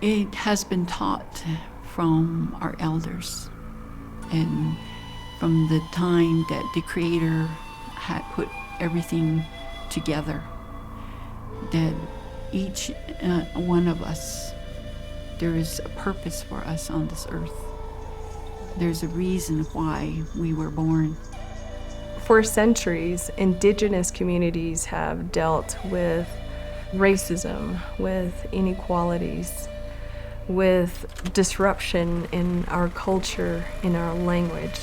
It has been taught from our elders and from the time that the Creator had put everything together, that each one of us, there is a purpose for us on this earth. There's a reason why we were born. For centuries, Indigenous communities have dealt with racism, with inequalities, with disruption in our culture, in our language.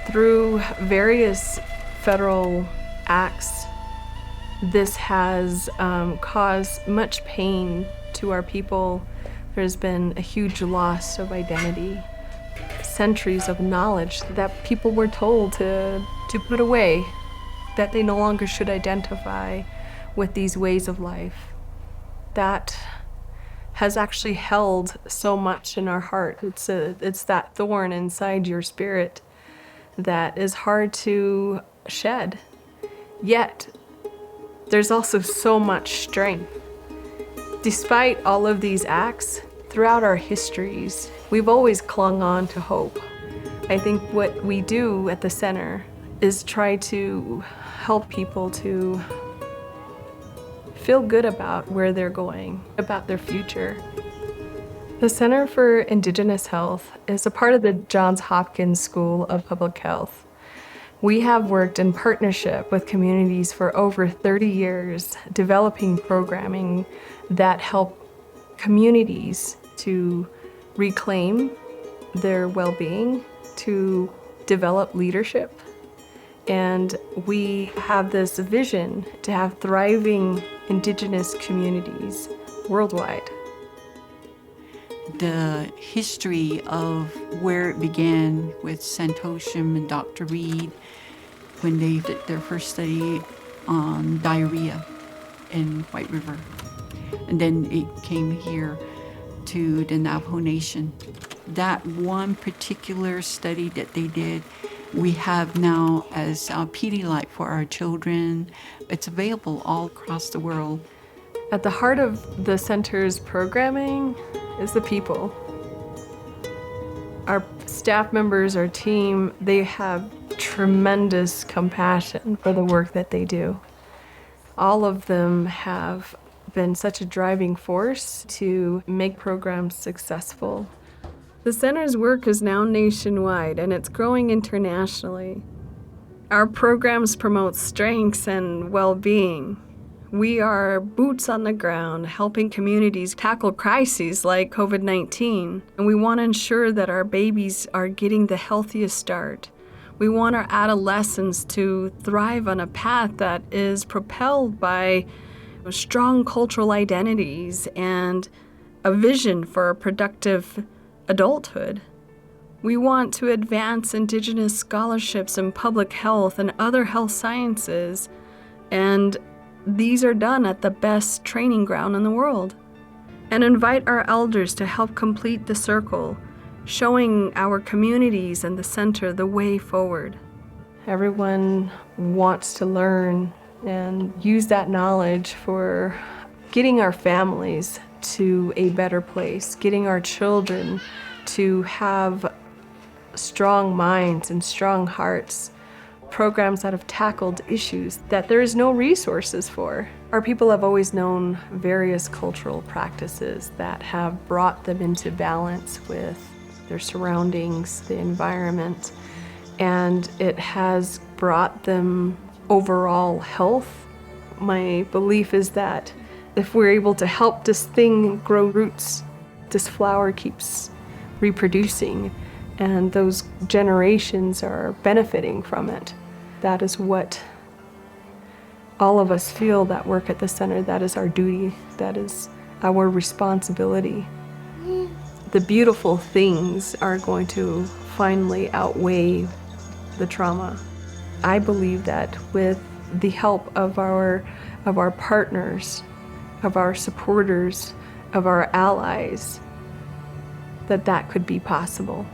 Through various federal acts, this has caused much pain to our people. There's been a huge loss of identity, centuries of knowledge that people were told to put away, that they no longer should identify with these ways of life. That has actually held so much in our heart. It's that thorn inside your spirit that is hard to shed. Yet, there's also so much strength. Despite all of these acts, throughout our histories, we've always clung on to hope. I think what we do at the center is try to help people to feel good about where they're going, about their future. The Center for Indigenous Health is a part of the Johns Hopkins School of Public Health. We have worked in partnership with communities for over 30 years, developing programming that help communities to reclaim their well-being, to develop leadership. And we have this vision to have thriving Indigenous communities worldwide. The history of where it began with Santosham and Dr. Reed when they did their first study on diarrhea in White River. And then it came here to the Navajo Nation. That one particular study that they did, we have now as a Pedialyte for our children. It's available all across the world. At the heart of the center's programming is the people. Our staff members, our team, they have tremendous compassion for the work that they do. All of them have been such a driving force to make programs successful. The center's work is now nationwide and it's growing internationally. Our programs promote strengths and well-being. We are boots on the ground helping communities tackle crises like COVID-19, and we want to ensure that our babies are getting the healthiest start. We want our adolescents to thrive on a path that is propelled by strong cultural identities and a vision for a productive adulthood. We want to advance Indigenous scholarships in public health and other health sciences, and these are done at the best training ground in the world. And invite our elders to help complete the circle, showing our communities and the center the way forward. Everyone wants to learn and use that knowledge for getting our families to a better place, getting our children to have strong minds and strong hearts, programs that have tackled issues that there is no resources for. Our people have always known various cultural practices that have brought them into balance with their surroundings, the environment, and it has brought them overall health. My belief is that if we're able to help this thing grow roots, this flower keeps reproducing, and those generations are benefiting from it. That is what all of us feel that work at the center. That is our duty. That is our responsibility. The beautiful things are going to finally outweigh the trauma. I believe that with the help of our partners, of our supporters, of our allies, that could be possible.